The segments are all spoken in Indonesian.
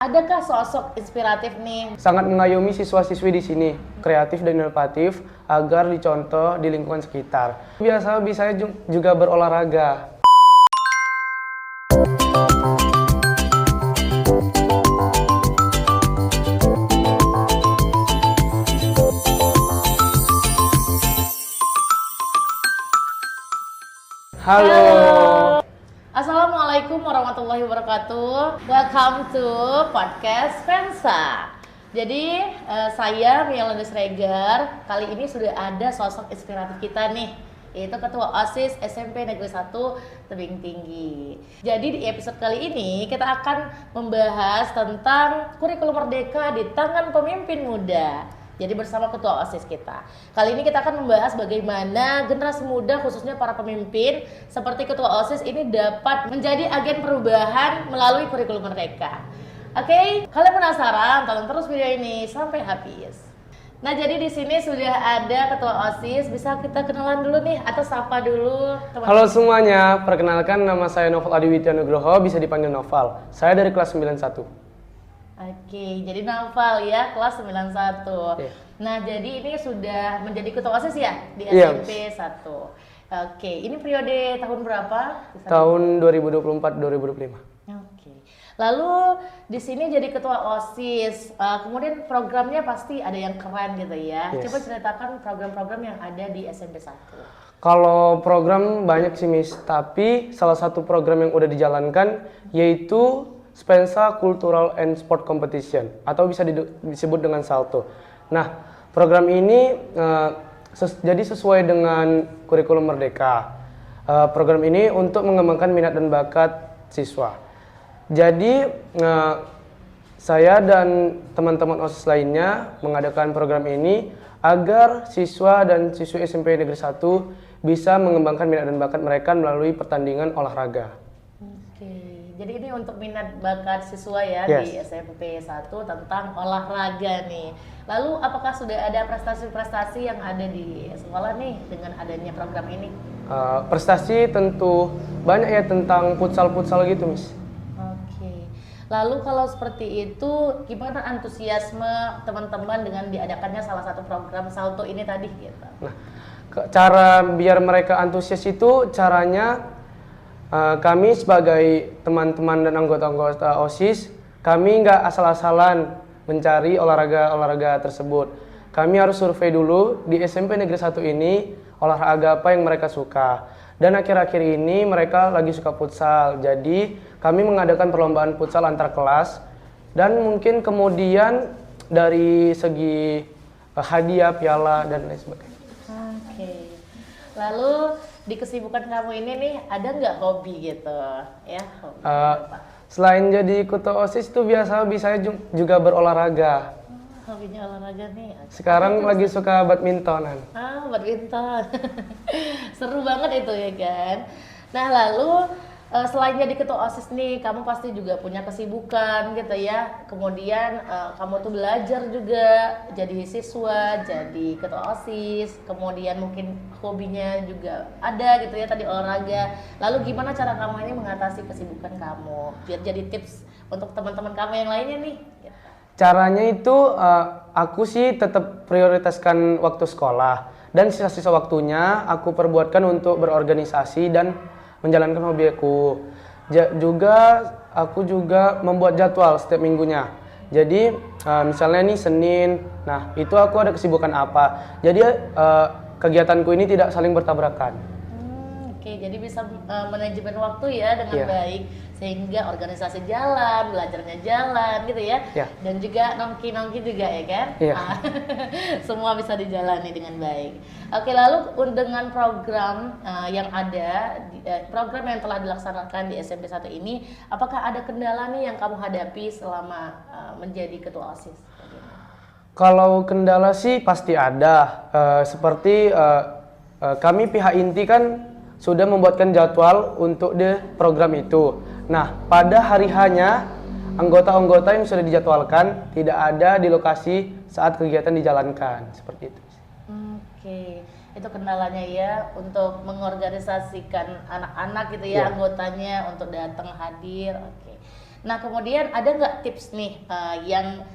Adakah sosok inspiratif nih? Sangat mengayomi siswa-siswi di sini, kreatif dan inovatif agar dicontoh di lingkungan sekitar. Biasa bisa juga berolahraga. Halo. Assalamualaikum warahmatullahi wabarakatuh. Welcome to podcast Pensa. Jadi saya Mia Sregar. Kali ini sudah ada sosok inspiratif kita nih, yaitu Ketua OSIS SMP Negeri 1 Tebing Tinggi. Jadi di episode kali ini kita akan membahas tentang kurikulum merdeka di tangan pemimpin muda. Jadi bersama Ketua OSIS kita. Kali ini kita akan membahas bagaimana generasi muda khususnya para pemimpin seperti Ketua OSIS ini dapat menjadi agen perubahan melalui kurikulum merdeka. Oke, kalian penasaran? Tonton terus video ini sampai habis. Nah, jadi di sini sudah ada Ketua OSIS. Bisa kita kenalan dulu nih atau sapa dulu teman-teman. Halo semuanya, perkenalkan nama saya Noval Adiwitya Nugroho, bisa dipanggil Noval. Saya dari kelas 91. Oke, jadi Noval ya, kelas 91. Iya. Nah, jadi ini sudah menjadi Ketua OSIS ya di Iya, SMP 1. Oke, ini periode tahun berapa? Tahun 2024-2025. Oke. Lalu di sini jadi Ketua OSIS. Kemudian programnya pasti ada yang keren gitu ya. Yes. Coba ceritakan program-program yang ada di SMP 1. Kalau program banyak sih Miss, tapi salah satu program yang udah dijalankan yaitu Spensa Cultural and Sport Competition atau bisa disebut dengan SALTO. Nah, program ini jadi sesuai dengan kurikulum merdeka. Program ini untuk mengembangkan minat dan bakat siswa. Jadi saya dan teman-teman OSIS lainnya mengadakan program ini agar siswa dan siswi SMP Negeri 1 bisa mengembangkan minat dan bakat mereka melalui pertandingan olahraga. Oke. Jadi ini untuk minat bakat siswa ya. Yes. Di SMP 1 tentang olahraga nih. Lalu apakah sudah ada prestasi-prestasi yang ada di sekolah nih dengan adanya program ini? Prestasi tentu banyak ya tentang futsal gitu Miss. Oke. Lalu kalau seperti itu gimana antusiasme teman-teman dengan diadakannya salah satu program SALTO ini tadi gitu? Nah, cara biar mereka antusias itu caranya kami sebagai teman-teman dan anggota-anggota OSIS, kami nggak asal-asalan mencari olahraga tersebut. Kami harus survei dulu di SMP Negeri 1 ini olahraga apa yang mereka suka. Dan akhir-akhir ini mereka lagi suka futsal. Jadi kami mengadakan perlombaan futsal antar kelas dan mungkin kemudian dari segi hadiah, piala dan lain sebagainya. Oke. Lalu di kesibukan kamu ini nih ada nggak hobi gitu ya? Hobi apa? Selain jadi ketua OSIS itu biasa bisa juga berolahraga. Hobinya olahraga nih. Sekarang lagi suka badmintonan. Badminton. Seru banget itu ya kan. Nah, lalu selain jadi ketua OSIS nih, kamu pasti juga punya kesibukan gitu ya. Kemudian kamu tuh belajar juga, jadi siswa, jadi ketua OSIS. Kemudian mungkin hobinya juga ada gitu ya tadi olahraga. Lalu gimana cara kamu ini mengatasi kesibukan kamu? Biar jadi tips untuk teman-teman kamu yang lainnya nih. Gitu. Caranya itu aku sih tetap prioritaskan waktu sekolah dan sisa-sisa waktunya aku perbuatkan untuk berorganisasi dan menjalankan hobi aku. Aku juga membuat jadwal setiap minggunya. Jadi misalnya nih Senin, nah itu aku ada kesibukan apa. Jadi kegiatanku ini tidak saling bertabrakan. Oke, jadi bisa manajemen waktu ya dengan baik sehingga organisasi jalan, belajarnya jalan gitu ya. Dan juga nongki-nongki juga ya kan? Semua bisa dijalani dengan baik. Oke, lalu dengan program yang ada, program yang telah dilaksanakan di SMP 1 ini, apakah ada kendala nih yang kamu hadapi selama menjadi ketua OSIS? Kalau kendala sih pasti ada, seperti kami pihak inti kan sudah membuatkan jadwal untuk di program itu. Nah, pada hari hanya anggota-anggota yang sudah dijadwalkan tidak ada di lokasi saat kegiatan dijalankan, seperti itu. Oke, itu kendalanya ya untuk mengorganisasikan anak-anak gitu ya, anggotanya untuk datang hadir. Oke. Nah, kemudian ada nggak tips nih yang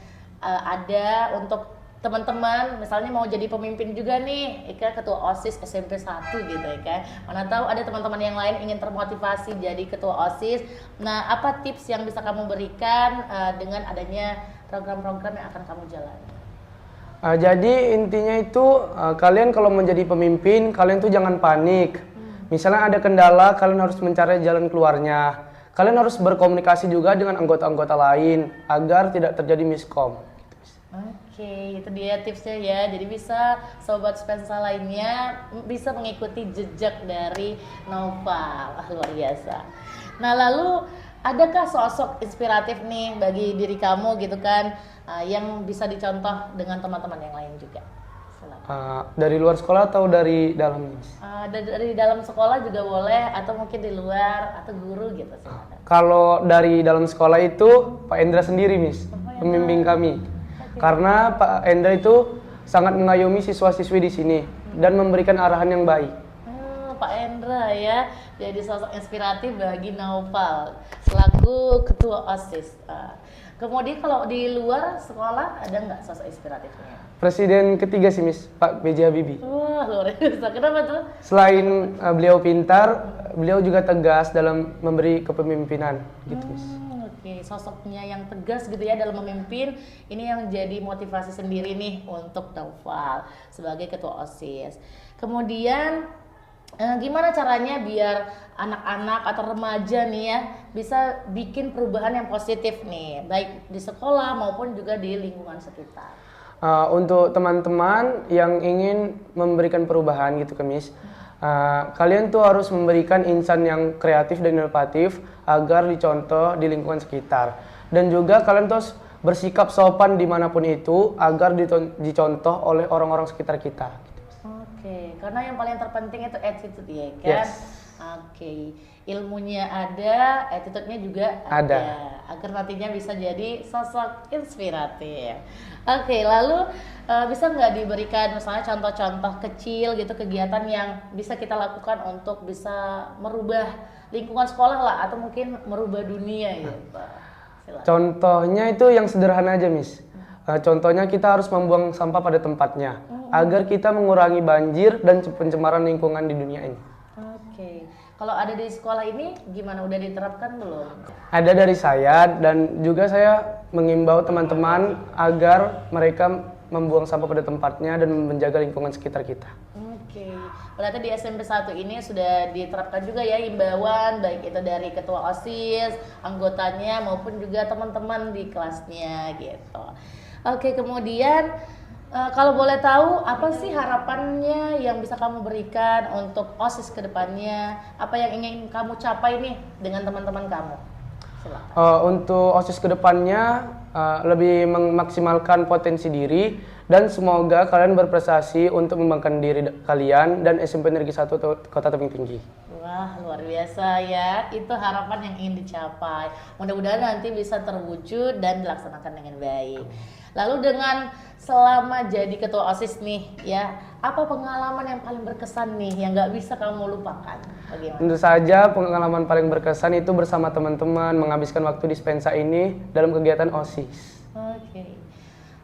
ada untuk teman-teman misalnya mau jadi pemimpin juga nih, Ika ketua OSIS SMP 1 gitu ya kan. Mana tahu ada teman-teman yang lain ingin termotivasi jadi ketua OSIS. Nah, apa tips yang bisa kamu berikan dengan adanya program-program yang akan kamu jalani? Jadi intinya itu kalian kalau menjadi pemimpin, kalian tuh jangan panik. Misalnya ada kendala, kalian harus mencari jalan keluarnya. Kalian harus berkomunikasi juga dengan anggota-anggota lain agar tidak terjadi miskom. Oke, itu dia tipsnya ya. Jadi bisa sobat Spensa lainnya bisa mengikuti jejak dari Naufal. Luar biasa. Nah, lalu adakah sosok inspiratif nih bagi diri kamu gitu kan yang bisa dicontoh dengan teman-teman yang lain juga? Dari luar sekolah atau dari dalam? Dari dalam sekolah juga boleh atau mungkin di luar atau guru gitu sih. Kalau dari dalam sekolah itu Pak Endra sendiri, Miss, pembimbing kami. Karena Pak Endra itu sangat mengayomi siswa-siswi di sini dan memberikan arahan yang baik. Pak Endra ya, jadi sosok inspiratif bagi Naufal selaku ketua OSIS. Kemudian kalau di luar sekolah ada nggak sosok inspiratifnya? Presiden ketiga sih, Miss, Pak B.J. Habibie. Wah, luar biasa. Kenapa tuh? Selain beliau pintar, beliau juga tegas dalam memberi kepemimpinan, gitu, Miss. Oke, sosoknya yang tegas gitu ya dalam memimpin, ini yang jadi motivasi sendiri nih untuk Naufal sebagai ketua OSIS. Kemudian gimana caranya biar anak-anak atau remaja nih ya bisa bikin perubahan yang positif nih, baik di sekolah maupun juga di lingkungan sekitar? Untuk teman-teman yang ingin memberikan perubahan gitu, Miss, kalian tuh harus memberikan insan yang kreatif dan inovatif agar dicontoh di lingkungan sekitar. Dan juga kalian tuh harus bersikap sopan dimanapun itu agar dicontoh oleh orang-orang sekitar kita. Oke, karena yang paling terpenting itu attitude ya kan? Yes. Oke, ilmunya ada, attitude-nya juga ada. Agar nantinya bisa jadi sosok inspiratif. Oke, lalu bisa nggak diberikan misalnya contoh-contoh kecil gitu kegiatan yang bisa kita lakukan untuk bisa merubah lingkungan sekolah lah atau mungkin merubah dunia gitu. Silakan. Contohnya itu yang sederhana aja, Miss. Contohnya kita harus membuang sampah pada tempatnya agar kita mengurangi banjir dan pencemaran lingkungan di dunia ini. Oke, kalau ada di sekolah ini gimana, udah diterapkan belum? Ada dari saya dan juga saya mengimbau teman-teman agar mereka membuang sampah pada tempatnya dan menjaga lingkungan sekitar kita. Oke, berarti di SMP 1 ini sudah diterapkan juga ya imbauan baik itu dari ketua OSIS, anggotanya maupun juga teman-teman di kelasnya gitu. Oke, kemudian kalau boleh tahu apa sih harapannya yang bisa kamu berikan untuk OSIS ke depannya? Apa yang ingin kamu capai nih dengan teman-teman kamu? Silakan. Untuk OSIS ke depannya lebih memaksimalkan potensi diri dan semoga kalian berprestasi untuk mengembangkan diri kalian dan SMP Negeri 1 Kota Tebing Tinggi. Wah, luar biasa ya. Itu harapan yang ingin dicapai. Mudah-mudahan nanti bisa terwujud dan dilaksanakan dengan baik. Lalu dengan selama jadi ketua OSIS nih ya, apa pengalaman yang paling berkesan nih yang nggak bisa kamu lupakan? Bagaimana? Tentu saja pengalaman paling berkesan itu bersama teman-teman menghabiskan waktu di Spensa ini dalam kegiatan OSIS. Oke.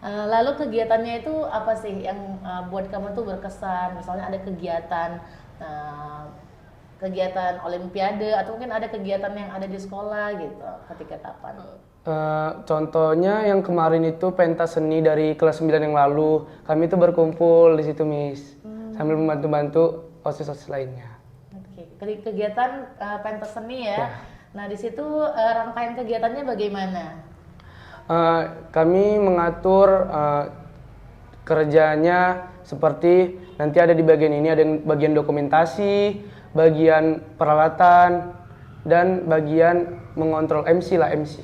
Lalu kegiatannya itu apa sih yang buat kamu tuh berkesan? Misalnya ada kegiatan olimpiade atau mungkin ada kegiatan yang ada di sekolah gitu ketika kapan? Contohnya yang kemarin itu pentas seni dari kelas 9 yang lalu. Kami itu berkumpul di situ, Miss. Sambil membantu-bantu OSIS-OSIS lainnya. Oke, kegiatan pentas seni ya. Ya. Nah, di situ rangkaian kegiatannya bagaimana? Kami mengatur kerjanya seperti nanti ada di bagian ini ada yang bagian dokumentasi, bagian peralatan, dan bagian mengontrol MC lah, MC.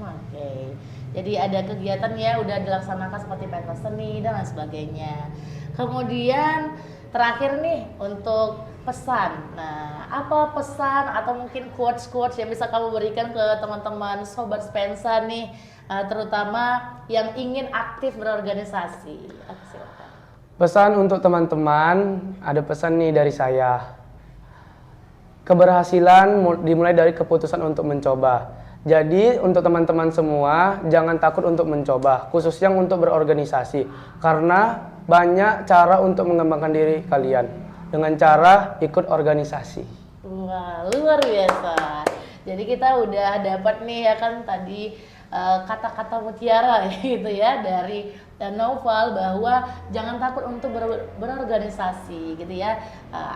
Oke. Jadi ada kegiatan ya udah dilaksanakan seperti pentas seni dan lain sebagainya. Kemudian terakhir nih untuk pesan. Nah, apa pesan atau mungkin quotes-quotes yang bisa kamu berikan ke teman-teman Sobat Spensa nih, terutama yang ingin aktif berorganisasi? Silakan. Pesan untuk teman-teman, ada pesan nih dari saya. Keberhasilan dimulai dari keputusan untuk mencoba. Jadi untuk teman-teman semua jangan takut untuk mencoba, khususnya untuk berorganisasi. Karena banyak cara untuk mengembangkan diri kalian dengan cara ikut organisasi. Wah, luar biasa. Jadi kita udah dapat nih ya kan tadi kata-kata mutiara gitu ya dari Naufal bahwa jangan takut untuk berorganisasi gitu ya.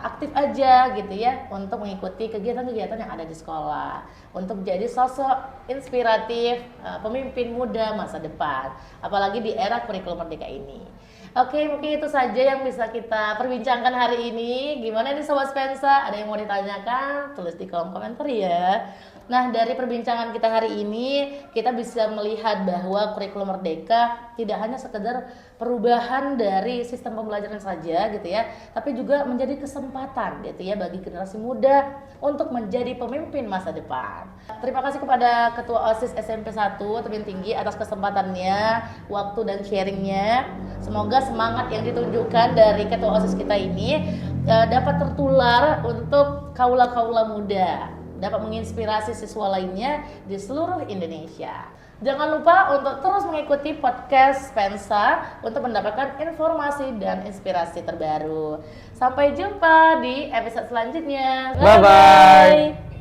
Aktif aja gitu ya untuk mengikuti kegiatan-kegiatan yang ada di sekolah untuk jadi sosok inspiratif pemimpin muda masa depan apalagi di era kurikulum merdeka ini. Oke, mungkin itu saja yang bisa kita perbincangkan hari ini. Gimana nih Sobat Spensa? Ada yang mau ditanyakan? Tulis di kolom komentar ya. Nah, dari perbincangan kita hari ini, kita bisa melihat bahwa kurikulum merdeka tidak hanya sekedar perubahan dari sistem pembelajaran saja gitu ya, tapi juga menjadi kesempatan gitu ya bagi generasi muda untuk menjadi pemimpin masa depan. Terima kasih kepada Ketua OSIS SMP 1 Tebing Tinggi atas kesempatannya, waktu dan sharingnya. Semoga semangat yang ditunjukkan dari Ketua OSIS kita ini dapat tertular untuk kaula-kaula muda, dapat menginspirasi siswa lainnya di seluruh Indonesia. Jangan lupa untuk terus mengikuti podcast Spensa untuk mendapatkan informasi dan inspirasi terbaru. Sampai jumpa di episode selanjutnya. Bye-bye.